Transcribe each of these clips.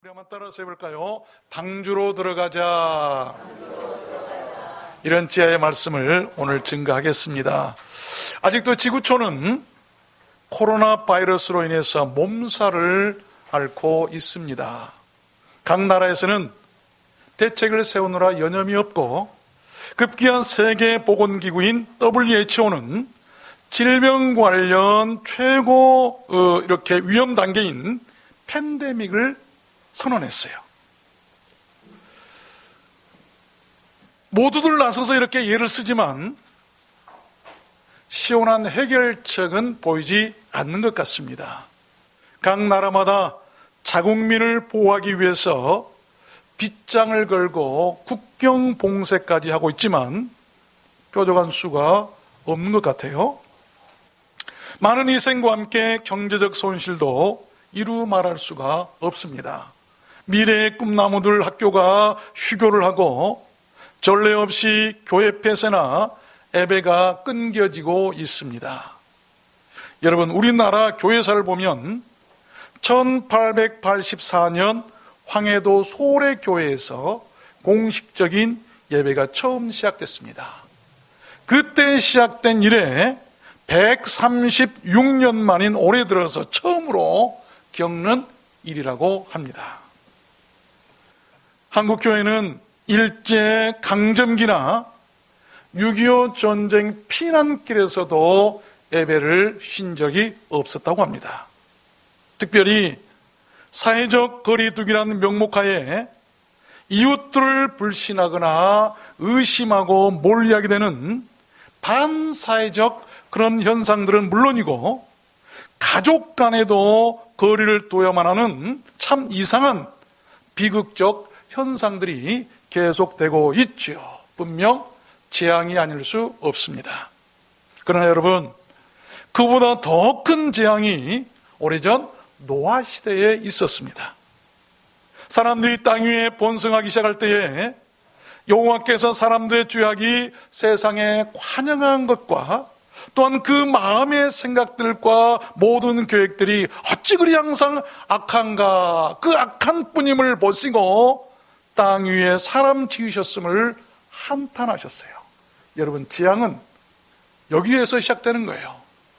우리 한번 따라서 해볼까요? 방주로 들어가자. 이런 지하의 말씀을 오늘 증거하겠습니다. 아직도 지구촌은 코로나 바이러스로 인해서 몸살을 앓고 있습니다. 각 나라에서는 대책을 세우느라 여념이 없고 급기야 세계보건기구인 WHO는 질병 관련 최고 이렇게 위험 단계인 팬데믹을 선언했어요. 모두들 나서서 이렇게 예를 쓰지만 시원한 해결책은 보이지 않는 것 같습니다. 각 나라마다 자국민을 보호하기 위해서 빗장을 걸고 국경 봉쇄까지 하고 있지만 뾰족한 수가 없는 것 같아요. 많은 희생과 함께 경제적 손실도 이루 말할 수가 없습니다. 미래의 꿈나무들 학교가 휴교를 하고 전례 없이 교회 폐쇄나 예배가 끊겨지고 있습니다. 여러분, 우리나라 교회사를 보면 1884년 황해도 소래교회에서 공식적인 예배가 처음 시작됐습니다. 그때 시작된 이래 136년 만인 올해 들어서 처음으로 겪는 일이라고 합니다. 한국교회는 일제 강점기나 6.25 전쟁 피난길에서도 예배를 쉰 적이 없었다고 합니다. 특별히 사회적 거리두기라는 명목하에 이웃들을 불신하거나 의심하고 몰리하게 되는 반사회적 그런 현상들은 물론이고 가족 간에도 거리를 둬야만 하는 참 이상한 비극적 현상들이 계속되고 있죠. 분명 재앙이 아닐 수 없습니다. 그러나 여러분, 그보다 더 큰 재앙이 오래전 노아 시대에 있었습니다. 사람들이 땅 위에 번성하기 시작할 때에 여호와께서 사람들의 죄악이 세상에 관영한 것과 또한 그 마음의 생각들과 모든 계획들이 어찌 그리 항상 악한가, 그 악한 뿐임을 보시고 땅 위에 사람 지으셨음을 한탄하셨어요. 여러분, 재앙은 여기에서 시작되는 거예요.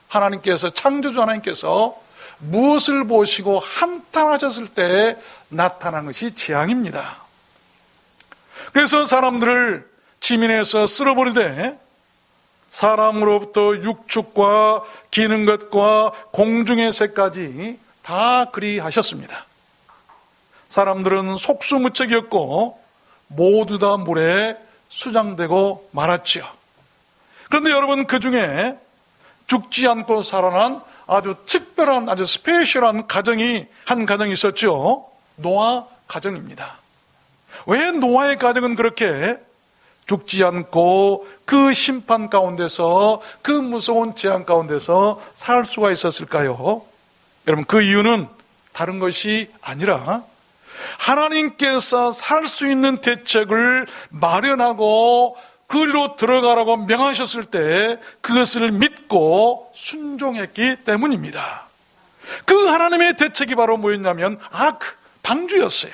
하나님께서, 창조주 하나님께서 무엇을 보시고 한탄하셨을 때 나타난 것이 재앙입니다. 그래서 사람들을 지면에서 쓸어버리되 사람으로부터 육축과 기는 것과 공중의 새까지 다 그리하셨습니다. 사람들은 속수무책이었고 모두 다 물에 수장되고 말았지요. 그런데 여러분, 그 중에 죽지 않고 살아난 아주 특별한, 아주 스페셜한 한 가정이 있었죠. 노아 가정입니다. 왜 노아의 가정은 그렇게 죽지 않고 그 심판 가운데서, 그 무서운 재앙 가운데서 살 수가 있었을까요? 여러분, 그 이유는 다른 것이 아니라 하나님께서 살 수 있는 대책을 마련하고 그리로 들어가라고 명하셨을 때 그것을 믿고 순종했기 때문입니다. 그 하나님의 대책이 바로 뭐였냐면 방주였어요.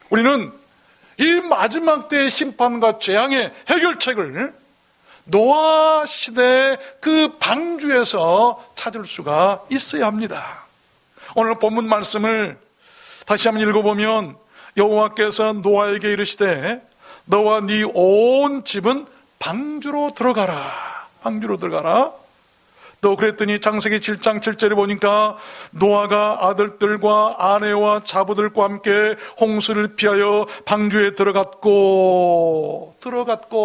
우리는 이 마지막 때의 심판과 재앙의 해결책을 노아 시대의 그 방주에서 찾을 수가 있어야 합니다. 오늘 본문 말씀을 다시 한번 읽어보면 여호와께서 노아에게 이르시되 너와 네 온 집은 방주로 들어가라. 방주로 들어가라. 또 그랬더니 창세기 7장 7절에 보니까 노아가 아들들과 아내와 자부들과 함께 홍수를 피하여 방주에 들어갔고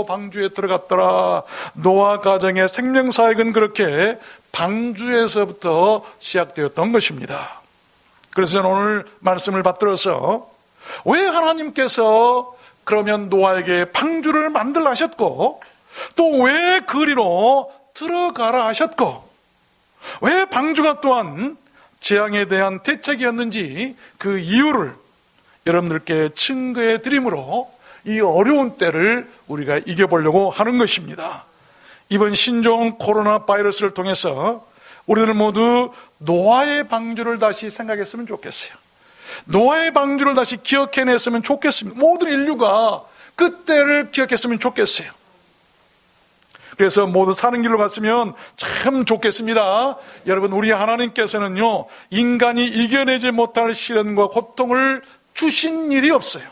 방주에 들어갔더라. 노아 가정의 생명사역은 그렇게 방주에서부터 시작되었던 것입니다. 그래서 저는 오늘 말씀을 받들어서 왜 하나님께서 그러면 노아에게 방주를 만들라 하셨고 또 왜 그리로 들어가라 하셨고 왜 방주가 또한 재앙에 대한 대책이었는지 그 이유를 여러분들께 증거해 드림으로 이 어려운 때를 우리가 이겨보려고 하는 것입니다. 이번 신종 코로나 바이러스를 통해서 우리들 모두 노아의 방주를 다시 생각했으면 좋겠어요. 노아의 방주를 다시 기억해냈으면 좋겠습니다. 모든 인류가 그때를 기억했으면 좋겠어요. 그래서 모두 사는 길로 갔으면 참 좋겠습니다. 여러분, 우리 하나님께서는요, 인간이 이겨내지 못할 시련과 고통을 주신 일이 없어요.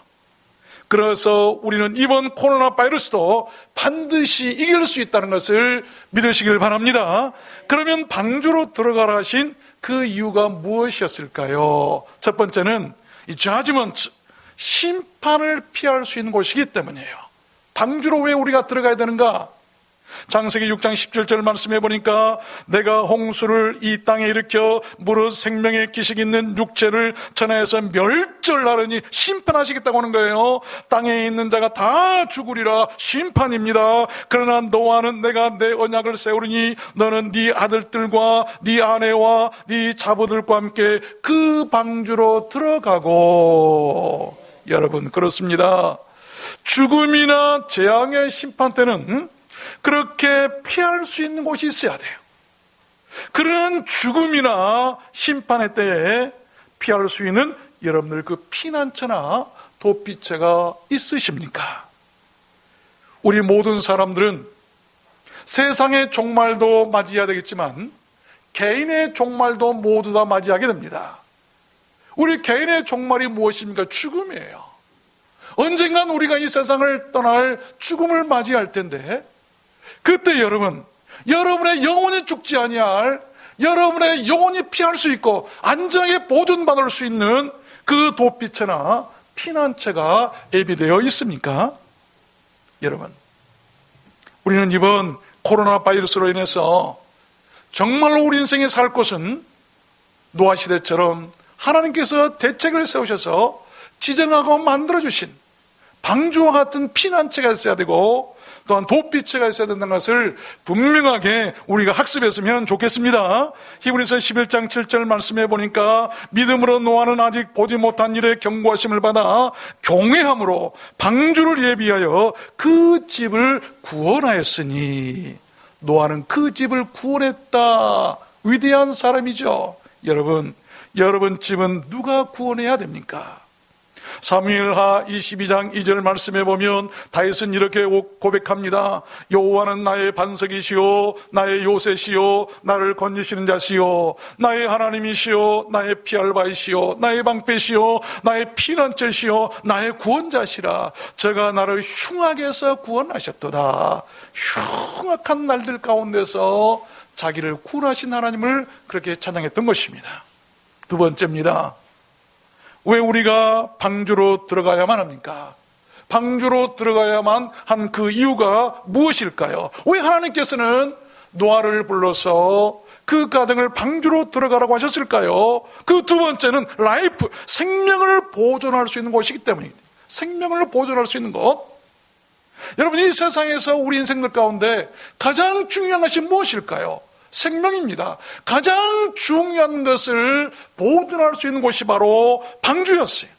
그래서 우리는 이번 코로나 바이러스도 반드시 이길 수 있다는 것을 믿으시길 바랍니다. 그러면 방주로 들어가라 하신 그 이유가 무엇이었을까요? 첫 번째는 이 judgment, 심판을 피할 수 있는 곳이기 때문이에요. 방주로 왜 우리가 들어가야 되는가? 창세기 6장 17절 말씀해 보니까 내가 홍수를 이 땅에 일으켜 무릇 생명의 기식 있는 육체를 천하에서 멸절하려니 심판하시겠다고 하는 거예요. 땅에 있는 자가 다 죽으리라 심판입니다. 그러나 노아는 내가 내 언약을 세우리니 너는 네 아들들과 네 아내와 네 자부들과 함께 그 방주로 들어가고. 여러분, 그렇습니다. 죽음이나 재앙의 심판 때는 그렇게 피할 수 있는 곳이 있어야 돼요. 그런 죽음이나 심판의 때에 피할 수 있는 여러분들 그 피난처나 도피처가 있으십니까? 우리 모든 사람들은 세상의 종말도 맞이해야 되겠지만 개인의 종말도 모두 다 맞이하게 됩니다. 우리 개인의 종말이 무엇입니까? 죽음이에요. 언젠간 우리가 이 세상을 떠날 죽음을 맞이할 텐데, 그때 여러분, 여러분의 영혼이 죽지 아니할, 여러분의 영혼이 피할 수 있고 안전하게 보존받을 수 있는 그 도피처나 피난처가 예비되어 있습니까? 여러분, 우리는 이번 코로나 바이러스로 인해서 정말로 우리 인생에 살 곳은 노아 시대처럼 하나님께서 대책을 세우셔서 지정하고 만들어주신 방주와 같은 피난처가 있어야 되고, 또한 도피처가 있어야 된다는 것을 분명하게 우리가 학습했으면 좋겠습니다. 히브리서 11장 7절 말씀해 보니까 믿음으로 노아는 아직 보지 못한 일에 경고하심을 받아 경외함으로 방주를 예비하여 그 집을 구원하였으니. 노아는 그 집을 구원했다. 위대한 사람이죠. 여러분 집은 누가 구원해야 됩니까? 사무엘하 22장 2절 말씀해 보면 다윗은 이렇게 고백합니다. 여호와는 나의 반석이시오, 나의 요새시오, 나를 건지시는 자시오, 나의 하나님이시오, 나의 피할 바이시오, 나의 방패시오, 나의 피난처시오, 나의 구원자시라. 저가 나를 흉악에서 구원하셨도다. 흉악한 날들 가운데서 자기를 구원하신 하나님을 그렇게 찬양했던 것입니다. 두 번째입니다. 왜 우리가 방주로 들어가야만 합니까? 방주로 들어가야만 한 그 이유가 무엇일까요? 왜 하나님께서는 노아를 불러서 그 가정을 방주로 들어가라고 하셨을까요? 그 두 번째는 라이프, 생명을 보존할 수 있는 곳이기 때문입니다. 생명을 보존할 수 있는 곳. 여러분, 이 세상에서 우리 인생들 가운데 가장 중요한 것이 무엇일까요? 생명입니다. 가장 중요한 것을 보존할 수 있는 곳이 바로 방주였어요.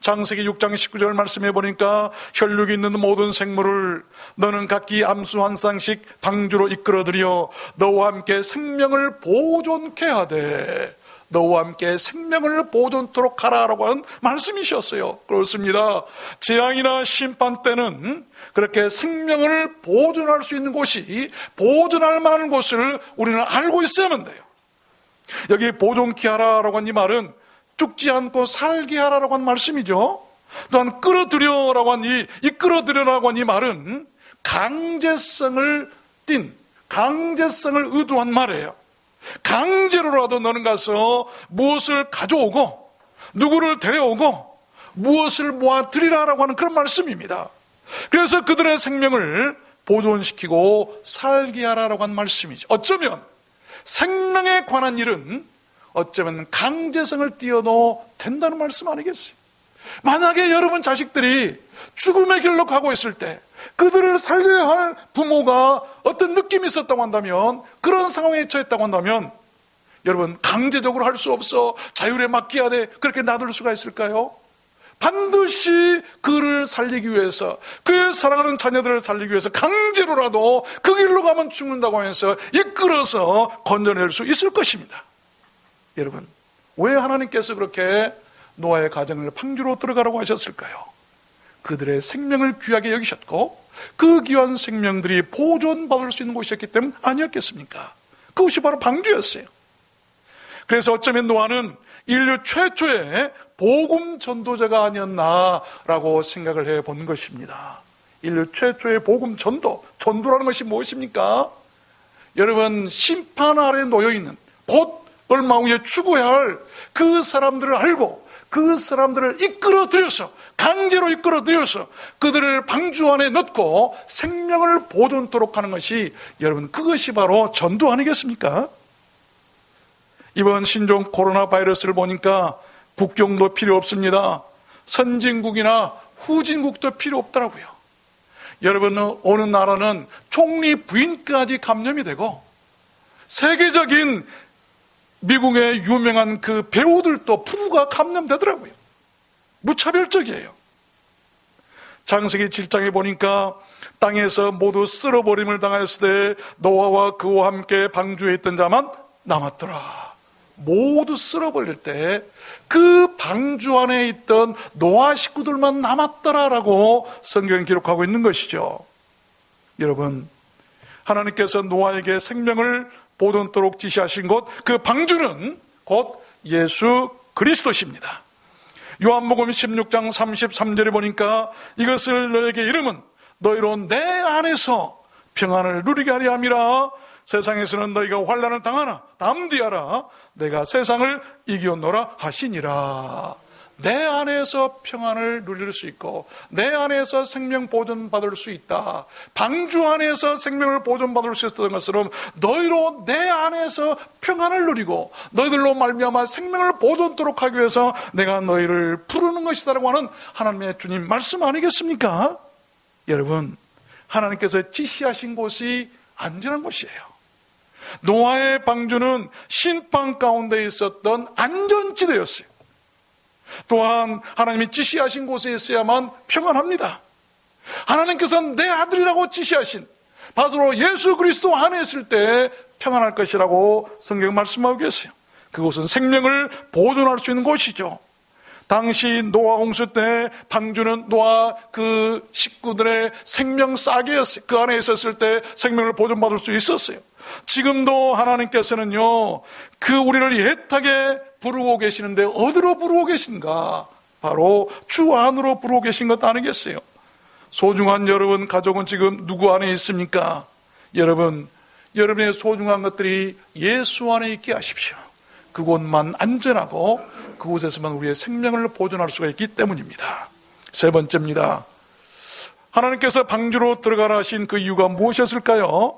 창세기 6장 19절 말씀해 보니까 혈육이 있는 모든 생물을 너는 각기 암수 한 쌍씩 방주로 이끌어들여 너와 함께 생명을 보존케 하되, 너와 함께 생명을 보존토록 하라라고 하는 말씀이셨어요. 그렇습니다. 재앙이나 심판 때는 그렇게 생명을 보존할 수 있는 곳이, 보존할 만한 곳을 우리는 알고 있어야만 돼요. 여기 보존케 하라라고 한 이 말은 죽지 않고 살게 하라라고 한 말씀이죠. 또한 끌어들여라고 한 이 끌어들여라고 한 이 말은 강제성을 띤, 강제성을 의도한 말이에요. 강제로라도 너는 가서 무엇을 가져오고 누구를 데려오고 무엇을 모아드리라라고 하는 그런 말씀입니다. 그래서 그들의 생명을 보존시키고 살게 하라라고 한 말씀이죠. 어쩌면 생명에 관한 일은 어쩌면 강제성을 띄어도 된다는 말씀 아니겠어요? 만약에 여러분 자식들이 죽음의 길로 가고 있을 때 그들을 살려야 할 부모가 어떤 느낌이 있었다고 한다면, 그런 상황에 처했다고 한다면, 여러분 강제적으로 할 수 없어, 자율에 맡겨야 돼, 그렇게 놔둘 수가 있을까요? 반드시 그를 살리기 위해서, 그의 사랑하는 자녀들을 살리기 위해서 강제로라도 그 길로 가면 죽는다고 하면서 이끌어서 건져낼 수 있을 것입니다. 여러분, 왜 하나님께서 그렇게 노아의 가정을 방주로 들어가라고 하셨을까요? 그들의 생명을 귀하게 여기셨고 그 귀한 생명들이 보존받을 수 있는 곳이었기 때문 아니었겠습니까? 그것이 바로 방주였어요. 그래서 어쩌면 노아는 인류 최초의 복음 전도자가 아니었나라고 생각을 해본 것입니다. 인류 최초의 복음 전도라는 것이 무엇입니까? 여러분, 심판 아래 놓여있는, 곧 얼마 후에 추구해야 할 그 사람들을 알고 그 사람들을 이끌어들여서, 강제로 이끌어들여서 그들을 방주 안에 넣고 생명을 보존토록 하는 것이, 여러분, 그것이 바로 전도 아니겠습니까? 이번 신종 코로나 바이러스를 보니까 국경도 필요 없습니다. 선진국이나 후진국도 필요 없더라고요. 여러분, 어느 나라는 총리 부인까지 감염이 되고 세계적인 미국의 유명한 그 배우들도 부부가 감염되더라고요. 무차별적이에요. 창세기 7장에 보니까 땅에서 모두 쓸어버림을 당하였을 때 노아와 그와 함께 방주에 있던 자만 남았더라. 모두 쓸어버릴 때 그 방주 안에 있던 노아 식구들만 남았더라라고 성경이 기록하고 있는 것이죠. 여러분, 하나님께서 노아에게 생명을 보존토록 지시하신 곳, 그 방주는 곧 예수 그리스도십니다. 요한복음 16장 33절에 보니까 이것을 너에게 이름은 너희로 내 안에서 평안을 누리게 하려 함이라. 세상에서는 너희가 환난을 당하나 담대하라. 내가 세상을 이기었노라 하시니라. 내 안에서 평안을 누릴 수 있고 내 안에서 생명 보존받을 수 있다. 방주 안에서 생명을 보존받을 수 있었던 것처럼 너희로 내 안에서 평안을 누리고 너희들로 말미암아 생명을 보존토록 하기 위해서 내가 너희를 부르는 것이다라고 하는 하나님의 주님 말씀 아니겠습니까? 여러분, 하나님께서 지시하신 곳이 안전한 곳이에요. 노아의 방주는 심판 가운데 있었던 안전지대였어요. 또한 하나님이 지시하신 곳에 있어야만 평안합니다. 하나님께서 내 아들이라고 지시하신 바로 예수 그리스도 안에 있을 때 평안할 것이라고 성경 말씀하고 계세요. 그곳은 생명을 보존할 수 있는 곳이죠. 당시 노아 홍수 때 방주는 노아 그 식구들의 생명 싸개였어요. 그 안에 있었을 때 생명을 보존받을 수 있었어요. 지금도 하나님께서는요, 그 우리를 애타게 부르고 계시는데 어디로 부르고 계신가? 바로 주 안으로 부르고 계신 것 아니겠어요? 소중한 여러분 가족은 지금 누구 안에 있습니까? 여러분, 여러분의 소중한 것들이 예수 안에 있게 하십시오. 그곳만 안전하고 그곳에서만 우리의 생명을 보존할 수가 있기 때문입니다. 세 번째입니다. 하나님께서 방주로 들어가라 하신 그 이유가 무엇이었을까요?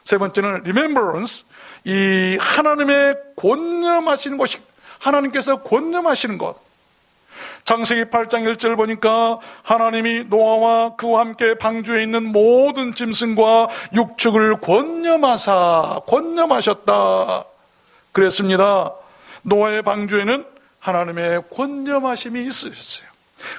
세 번째는 remembrance, 이 하나님의 권념하시는 곳이, 하나님께서 권념하시는 곳. 창세기 8장 1절 보니까 하나님이 노아와 그와 함께 방주에 있는 모든 짐승과 육축을 권념하셨다 그랬습니다. 노아의 방주에는 하나님의 권념하심이 있으셨어요.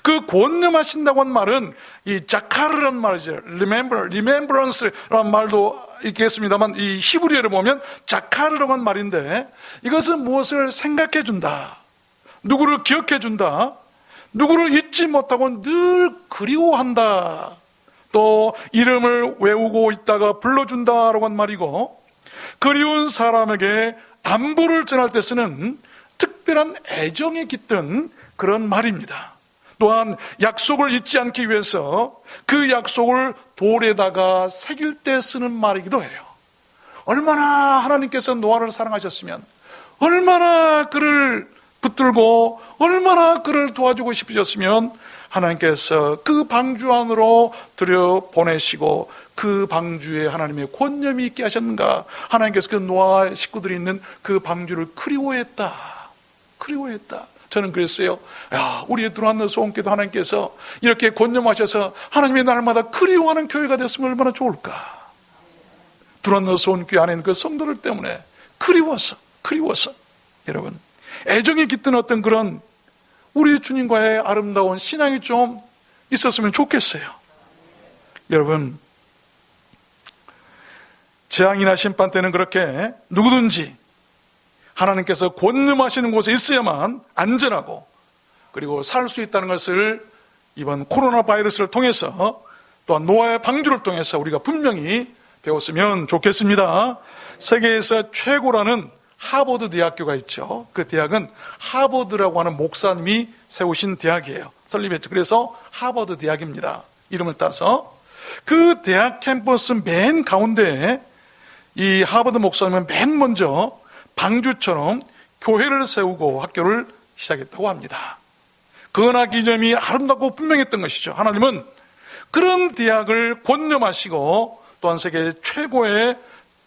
그 권념하신다고 한 말은 이 자카르란 말이죠. remembrance라는 말도 있겠습니다만 이 히브리어를 보면 자카르라고 한 말인데, 이것은 무엇을 생각해 준다, 누구를 기억해 준다, 누구를 잊지 못하고 늘 그리워한다, 또 이름을 외우고 있다가 불러준다라고 한 말이고, 그리운 사람에게 안부를 전할 때 쓰는 특별한 애정이 깃든 그런 말입니다. 또한 약속을 잊지 않기 위해서 그 약속을 돌에다가 새길 때 쓰는 말이기도 해요. 얼마나 하나님께서 노아를 사랑하셨으면, 얼마나 그를 붙들고 얼마나 그를 도와주고 싶으셨으면 하나님께서 그 방주 안으로 들여보내시고 그 방주에 하나님의 권념이 있게 하셨는가. 하나님께서 그 노아 식구들이 있는 그 방주를 그리워했다. 저는 그랬어요. 야, 우리의 들어왔는 소원교도 하나님께서 이렇게 권념하셔서 하나님의 날마다 그리워하는 교회가 됐으면 얼마나 좋을까. 들어왔는 소원교회 안에 있는 그 성도들 때문에 그리워서 여러분, 애정이 깃든 어떤 그런 우리 주님과의 아름다운 신앙이 좀 있었으면 좋겠어요. 여러분, 재앙이나 심판 때는 그렇게 누구든지 하나님께서 권념하시는 곳에 있어야만 안전하고 그리고 살 수 있다는 것을 이번 코로나 바이러스를 통해서 또한 노아의 방주를 통해서 우리가 분명히 배웠으면 좋겠습니다. 세계에서 최고라는 하버드 대학교가 있죠. 그 대학은 하버드라고 하는 목사님이 세우신 대학이에요. 설립했죠. 그래서 하버드 대학입니다. 이름을 따서. 그 대학 캠퍼스 맨 가운데에 이 하버드 목사님은 맨 먼저 방주처럼 교회를 세우고 학교를 시작했다고 합니다. 그 은하 기념이 아름답고 분명했던 것이죠. 하나님은 그런 대학을 권념하시고 또한 세계 최고의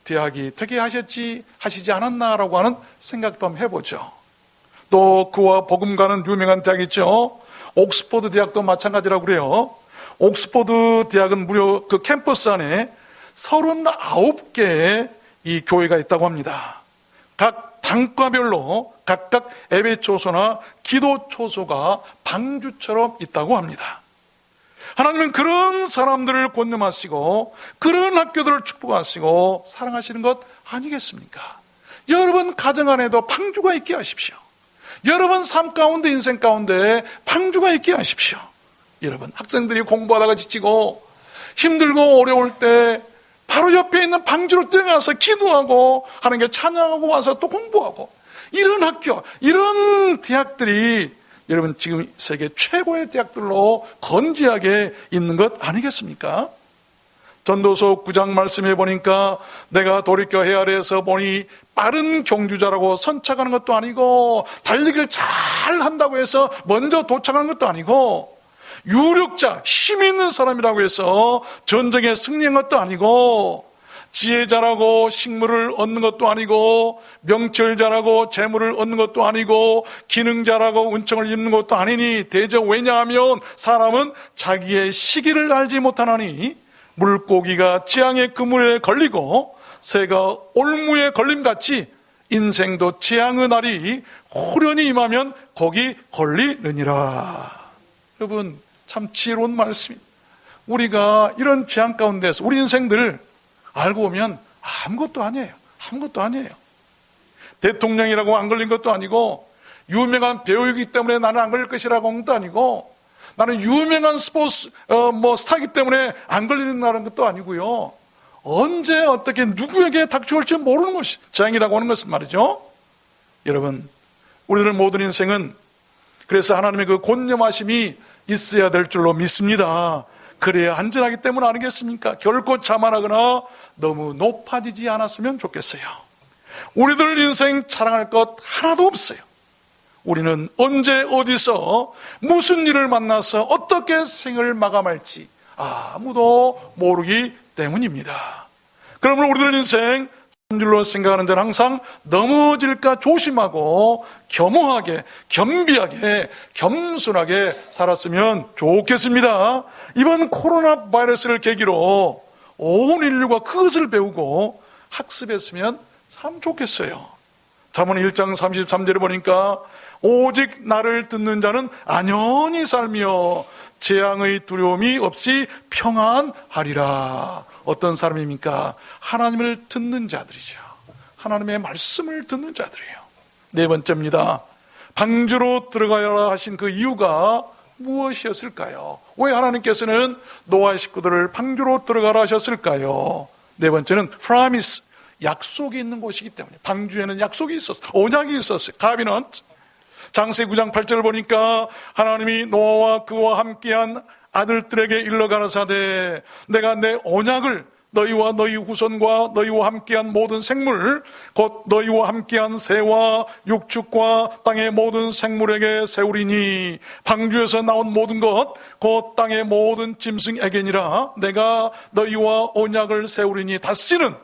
대학이 되게 하시지 않았나라고 하는 생각도 한번 해보죠. 또 그와 버금가는 유명한 대학 있죠. 옥스퍼드 대학도 마찬가지라고 그래요. 옥스퍼드 대학은 무려 그 캠퍼스 안에 39개의 이 교회가 있다고 합니다. 각 단과별로 각각 예배 초소나 기도 초소가 방주처럼 있다고 합니다. 하나님은 그런 사람들을 권념하시고 그런 학교들을 축복하시고 사랑하시는 것 아니겠습니까? 여러분 가정 안에도 방주가 있게 하십시오. 여러분 삶 가운데 인생 가운데 방주가 있게 하십시오. 여러분 학생들이 공부하다가 지치고 힘들고 어려울 때 바로 옆에 있는 방주로 뛰어가서 기도하고 하나님께 찬양하고 와서 또 공부하고 이런 학교, 이런 대학들이 여러분 지금 세계 최고의 대학들로 건재하게 있는 것 아니겠습니까? 전도서 9장 말씀해 보니까 내가 돌이켜 헤아려서 보니 빠른 경주자라고 선착하는 것도 아니고 달리기를 잘 한다고 해서 먼저 도착하는 것도 아니고 유력자, 힘 있는 사람이라고 해서 전쟁에 승리한 것도 아니고 지혜자라고 식물을 얻는 것도 아니고 명철자라고 재물을 얻는 것도 아니고 기능자라고 은총을 입는 것도 아니니 대저 왜냐하면 사람은 자기의 시기를 알지 못하나니 물고기가 재앙의 그물에 걸리고 새가 올무에 걸림같이 인생도 재앙의 날이 호련히 임하면 거기 걸리느니라. 여러분 참 지혜로운 말씀입니다. 우리가 이런 재앙 가운데서 우리 인생들 알고 보면 아무것도 아니에요. 아무것도 아니에요. 대통령이라고 안 걸린 것도 아니고 유명한 배우이기 때문에 나는 안 걸릴 것이라고 한 것도 아니고 나는 유명한 스포츠 스타이기 때문에 안 걸리는 것도 아니고요. 언제 어떻게 누구에게 닥쳐올지 모르는 것이 재앙이라고 하는 것은 말이죠. 여러분 우리들 모든 인생은 그래서 하나님의 그 권념하심이 있어야 될 줄로 믿습니다. 그래야 안전하기 때문 아니겠습니까? 결코 자만하거나 너무 높아지지 않았으면 좋겠어요. 우리들 인생 자랑할 것 하나도 없어요. 우리는 언제 어디서 무슨 일을 만나서 어떻게 생을 마감할지 아무도 모르기 때문입니다. 그러면 우리들 인생 한 줄로 생각하는 자는 항상 넘어질까 조심하고 겸허하게, 겸비하게, 겸손하게 살았으면 좋겠습니다. 이번 코로나 바이러스를 계기로 온 인류가 그것을 배우고 학습했으면 참 좋겠어요. 잠언 1장 33절에 보니까 오직 나를 듣는 자는 안연히 살며 재앙의 두려움이 없이 평안하리라. 어떤 사람입니까? 하나님을 듣는 자들이죠. 하나님의 말씀을 듣는 자들이에요. 네 번째입니다. 방주로 들어가야 하신 그 이유가 무엇이었을까요? 왜 하나님께서는 노아의 식구들을 방주로 들어가라 하셨을까요? 네 번째는 promise, 약속이 있는 곳이기 때문에. 방주에는 약속이 있었어요. 언약이 있었어요. covenant. 장세 9장 8절을 보니까 하나님이 노아와 그와 함께한 아들들에게 일러 가라사대 내가 내 언약을 너희와 너희 후손과 너희와 함께한 모든 생물 곧 너희와 함께한 새와 육축과 땅의 모든 생물에게 세우리니 방주에서 나온 모든 것 곧 땅의 모든 짐승에게니라. 내가 너희와 언약을 세우리니 다시는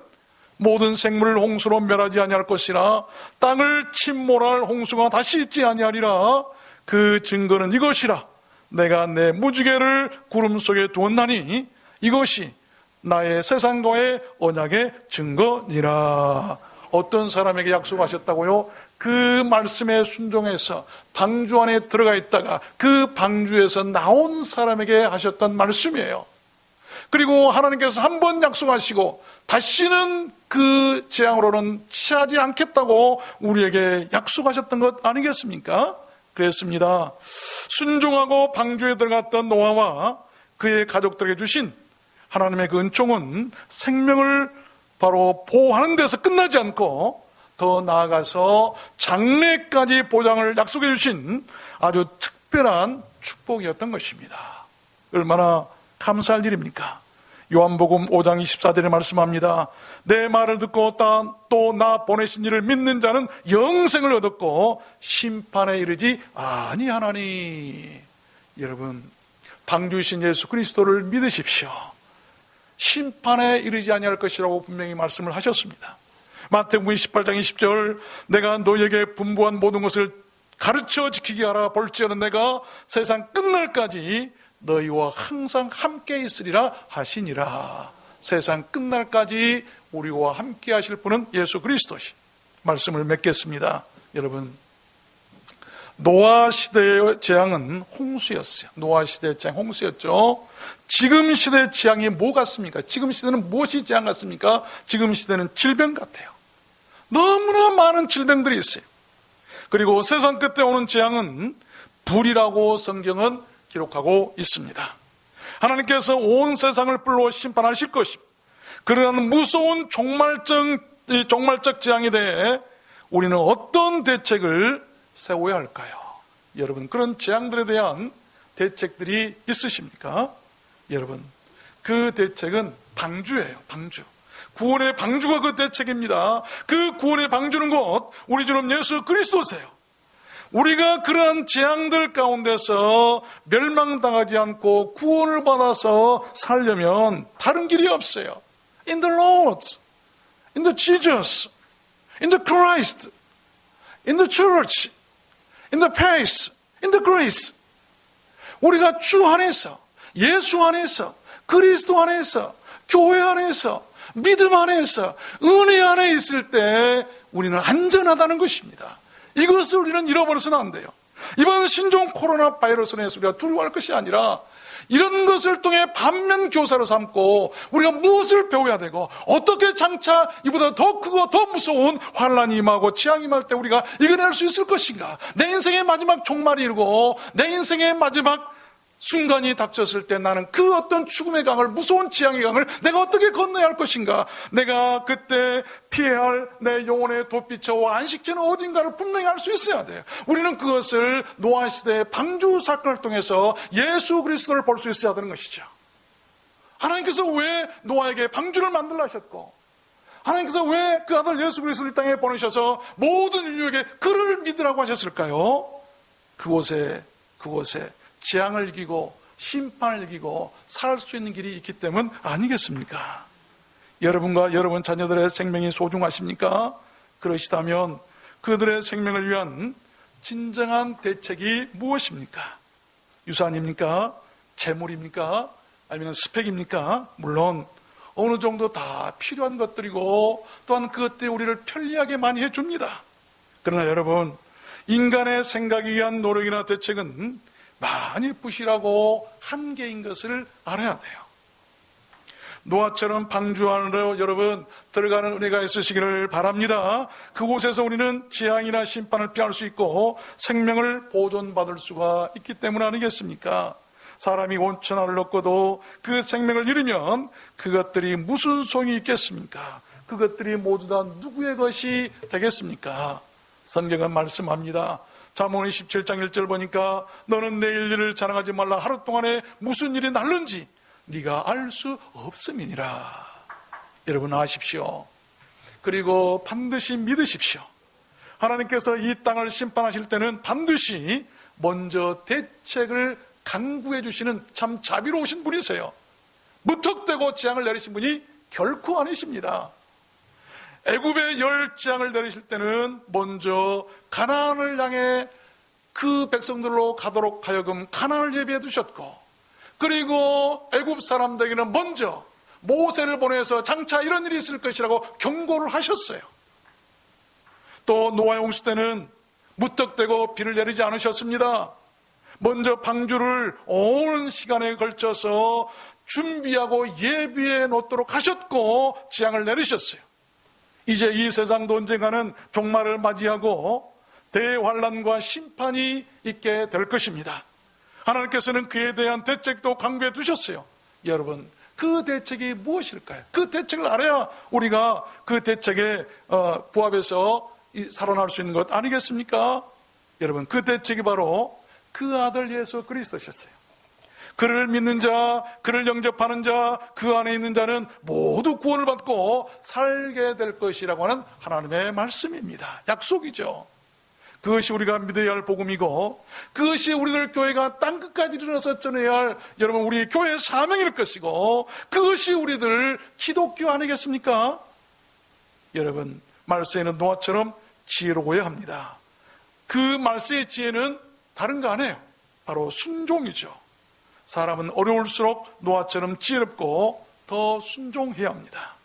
모든 생물을 홍수로 멸하지 아니할 것이라. 땅을 침몰할 홍수가 다시 있지 아니하리라. 그 증거는 이것이라. 내가 내 무지개를 구름 속에 두었나니 이것이 나의 세상과의 언약의 증거니라. 어떤 사람에게 약속하셨다고요? 그 말씀에 순종해서 방주 안에 들어가 있다가 그 방주에서 나온 사람에게 하셨던 말씀이에요. 그리고 하나님께서 한 번 약속하시고 다시는 그 재앙으로는 취하지 않겠다고 우리에게 약속하셨던 것 아니겠습니까? 그랬습니다. 순종하고 방주에 들어갔던 노아와 그의 가족들에게 주신 하나님의 그 은총은 생명을 바로 보호하는 데서 끝나지 않고 더 나아가서 장래까지 보장을 약속해 주신 아주 특별한 축복이었던 것입니다. 얼마나 감사할 일입니까? 요한복음 5장 24절에 말씀합니다. 내 말을 듣고 또 나 보내신 이를 믿는 자는 영생을 얻었고 심판에 이르지 아니하나니. 여러분, 방주이신 예수 그리스도를 믿으십시오. 심판에 이르지 아니할 것이라고 분명히 말씀을 하셨습니다. 마태복음 18장 20절, 내가 너에게 분부한 모든 것을 가르쳐 지키게 하라. 볼지어다 내가 세상 끝날까지 너희와 항상 함께 있으리라 하시니라. 세상 끝날까지 우리와 함께 하실 분은 예수 그리스도시. 말씀을 맺겠습니다. 여러분, 노아 시대의 재앙은 홍수였어요. 노아 시대의 재앙 홍수였죠. 지금 시대의 재앙이 뭐 같습니까? 지금 시대는 무엇이 재앙 같습니까? 지금 시대는 질병 같아요. 너무나 많은 질병들이 있어요. 그리고 세상 끝에 오는 재앙은 불이라고 성경은 기록하고 있습니다. 하나님께서 온 세상을 불로 심판하실 것입니다. 그러한 무서운 종말적 재앙에 대해 우리는 어떤 대책을 세워야 할까요? 여러분, 그런 재앙들에 대한 대책들이 있으십니까? 여러분, 그 대책은 방주예요. 방주. 구원의 방주가 그 대책입니다. 그 구원의 방주는 곧 우리 주님 예수 그리스도세요. 우리가 그러한 재앙들 가운데서 멸망당하지 않고 구원을 받아서 살려면 다른 길이 없어요. In the Lord, in the Jesus, in the Christ, in the church, in the faith, in the grace. 우리가 주 안에서, 예수 안에서, 그리스도 안에서, 교회 안에서, 믿음 안에서, 은혜 안에 있을 때 우리는 안전하다는 것입니다. 이것을 우리는 잃어버려서는 안 돼요. 이번 신종 코로나 바이러스로 인해서 우리가 두려워할 것이 아니라 이런 것을 통해 반면 교사로 삼고 우리가 무엇을 배워야 되고 어떻게 장차 이보다 더 크고 더 무서운 환란이 임하고 재앙이 임할 때 우리가 이겨낼 수 있을 것인가. 내 인생의 마지막 종말이 이르고 내 인생의 마지막 순간이 닥쳤을 때 나는 그 어떤 죽음의 강을, 무서운 재앙의 강을 내가 어떻게 건너야 할 것인가. 내가 그때 피해야 할 내 영혼의 돛비처와 안식처는 어딘가를 분명히 알 수 있어야 돼요. 우리는 그것을 노아 시대의 방주 사건을 통해서 예수 그리스도를 볼 수 있어야 되는 것이죠. 하나님께서 왜 노아에게 방주를 만들라 하셨고, 하나님께서 왜 그 아들 예수 그리스도를 이 땅에 보내셔서 모든 인류에게 그를 믿으라고 하셨을까요? 그곳에 재앙을 이기고 심판을 이기고 살 수 있는 길이 있기 때문 아니겠습니까? 여러분과 여러분 자녀들의 생명이 소중하십니까? 그러시다면 그들의 생명을 위한 진정한 대책이 무엇입니까? 유산입니까? 재물입니까? 아니면 스펙입니까? 물론 어느 정도 다 필요한 것들이고 또한 그것들이 우리를 편리하게 많이 해줍니다. 그러나 여러분, 인간의 생각에 의한 노력이나 대책은 많이 부실하고 한계인 것을 알아야 돼요. 노아처럼 방주 안으로 여러분 들어가는 은혜가 있으시기를 바랍니다. 그곳에서 우리는 재앙이나 심판을 피할 수 있고 생명을 보존받을 수가 있기 때문 아니겠습니까? 사람이 온천하를 얻고도 그 생명을 잃으면 그것들이 무슨 소용이 있겠습니까? 그것들이 모두 다 누구의 것이 되겠습니까? 성경은 말씀합니다. 잠언 27장 1절 보니까 너는 내일 일을 자랑하지 말라. 하루 동안에 무슨 일이 날는지 네가 알 수 없음이니라. 여러분 아십시오. 그리고 반드시 믿으십시오. 하나님께서 이 땅을 심판하실 때는 반드시 먼저 대책을 간구해 주시는 참 자비로우신 분이세요. 무턱대고 재앙을 내리신 분이 결코 아니십니다. 애굽의 열재앙을 내리실 때는 먼저 가나안을 향해 그 백성들로 가도록 하여금 가나안을 예비해 두셨고, 그리고 애굽 사람들에게는 먼저 모세를 보내서 장차 이런 일이 있을 것이라고 경고를 하셨어요. 또 노아의 홍수 때는 무턱대고 비를 내리지 않으셨습니다. 먼저 방주를 오랜 시간에 걸쳐서 준비하고 예비해 놓도록 하셨고 재앙을 내리셨어요. 이제 이 세상도 언젠가는 종말을 맞이하고 대환란과 심판이 있게 될 것입니다. 하나님께서는 그에 대한 대책도 강구해 두셨어요. 여러분, 그 대책이 무엇일까요? 그 대책을 알아야 우리가 그 대책에 부합해서 살아날 수 있는 것 아니겠습니까? 여러분, 그 대책이 바로 그 아들 예수 그리스도셨어요. 그를 믿는 자, 그를 영접하는 자, 그 안에 있는 자는 모두 구원을 받고 살게 될 것이라고 하는 하나님의 말씀입니다. 약속이죠. 그것이 우리가 믿어야 할 복음이고, 그것이 우리들 교회가 땅끝까지 이르러서 전해야 할 여러분 우리 교회의 사명일 것이고, 그것이 우리들 기독교 아니겠습니까? 여러분, 말세에는 노아처럼 지혜로워야 합니다. 그 말세의 지혜는 다른 거 아니에요. 바로 순종이죠. 사람은 어려울수록 노아처럼 지혜롭고 더 순종해야 합니다.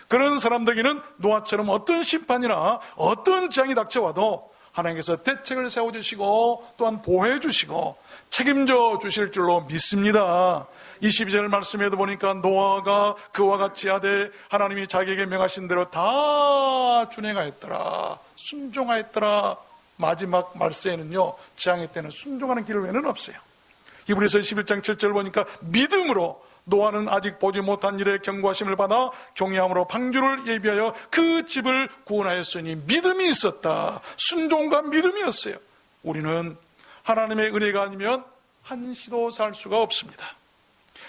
그런 사람들에게는 노아처럼 어떤 심판이나 어떤 재앙이 닥쳐와도 하나님께서 대책을 세워주시고 또한 보호해 주시고 책임져 주실 줄로 믿습니다. 22절 말씀에도 보니까 노아가 그와 같이 하되 하나님이 자기에게 명하신 대로 다 준행하였더라, 순종하였더라. 마지막 말세에는요, 재앙의 때는 순종하는 길 외에는 없어요. 히브리서 11장 7절 보니까 믿음으로 노아는 아직 보지 못한 일에 경고하심을 받아 경외함으로 방주를 예비하여 그 집을 구원하였으니 믿음이 있었다. 순종과 믿음이었어요. 우리는 하나님의 은혜가 아니면 한시도 살 수가 없습니다.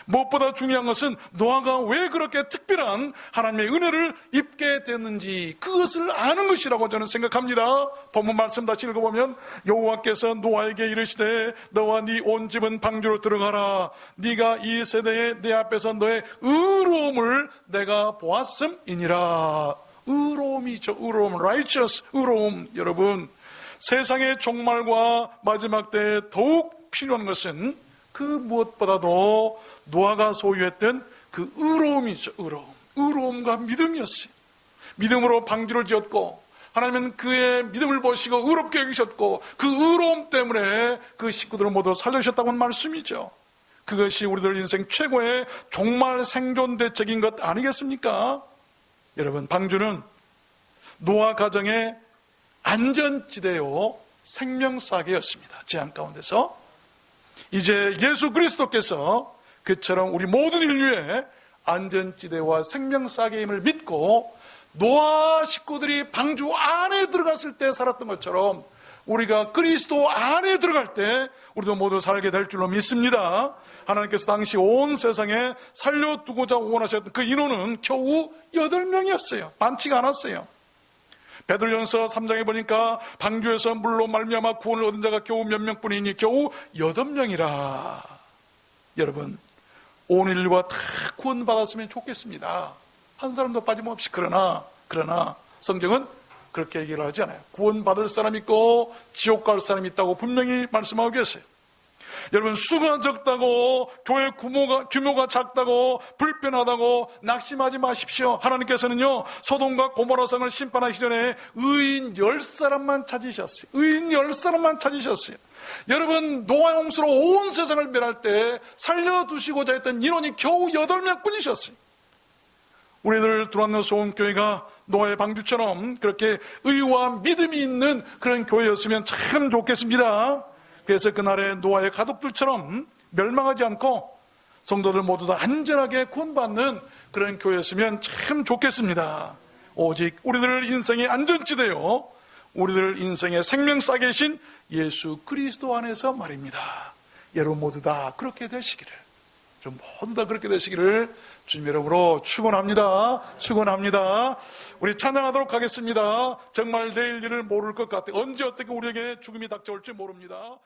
무엇보다 중요한 것은 노아가 왜 그렇게 특별한 하나님의 은혜를 입게 됐는지 그것을 아는 것이라고 저는 생각합니다. 본문 말씀 다시 읽어보면 여호와께서 노아에게 이르시되 너와 네 온 집은 방주로 들어가라. 네가 이 세대에 내 앞에서 너의 의로움을 내가 보았음이니라. 의로움이죠. 의로움, righteous, 의로움. 여러분, 세상의 종말과 마지막 때에 더욱 필요한 것은 그 무엇보다도 노아가 소유했던 그 의로움이죠. 의로움과 믿음이었어요. 믿음으로 방주를 지었고 하나님은 그의 믿음을 보시고 의롭게 여기셨고 그 의로움 때문에 그 식구들을 모두 살려주셨다고 하는 말씀이죠. 그것이 우리들 인생 최고의 종말 생존 대책인 것 아니겠습니까? 여러분, 방주는 노아 가정의 안전지대요 생명사계였습니다. 재앙 가운데서 이제 예수 그리스도께서 그처럼 우리 모든 인류의 안전지대와 생명사계임을 믿고 노아 식구들이 방주 안에 들어갔을 때 살았던 것처럼 우리가 그리스도 안에 들어갈 때 우리도 모두 살게 될 줄로 믿습니다. 하나님께서 당시 온 세상에 살려두고자 원하셨던 그 인원은 겨우 8명이었어요. 많지가 않았어요. 베드로전서 3장에 보니까 방주에서 물로 말미암아 구원을 얻은 자가 겨우 몇 명뿐이니 겨우 8명이라. 여러분, 온 인류가 다 구원받았으면 좋겠습니다. 한 사람도 빠짐없이. 그러나 성경은 그렇게 얘기를 하지 않아요. 구원받을 사람이 있고 지옥 갈 사람이 있다고 분명히 말씀하고 계세요. 여러분, 수가 적다고 교회 규모가 작다고 불편하다고 낙심하지 마십시오. 하나님께서는요, 소돔과 고모라 성을 심판하기 전에 의인 10사람만 찾으셨어요. 의인 10사람만 찾으셨어요. 여러분, 노아 홍수로 온 세상을 멸할 때 살려두시고자 했던 인원이 겨우 8명 뿐이셨어요. 우리들 두란노 소원교회가 노아의 방주처럼 그렇게 의와 믿음이 있는 그런 교회였으면 참 좋겠습니다. 그래서 그날의 노아의 가족들처럼 멸망하지 않고 성도들 모두 다 안전하게 구원받는 그런 교회였으면 참 좋겠습니다. 오직 우리들 인생의 안전지대요, 우리들 인생의 생명싸개신 예수 그리스도 안에서 말입니다. 여러분 모두 다 그렇게 되시기를, 좀 모두 다 그렇게 되시기를 주님 이름으로 축원합니다. 우리 찬양하도록 하겠습니다. 정말 내일 일을 모를 것 같아요. 언제 어떻게 우리에게 죽음이 닥쳐올지 모릅니다.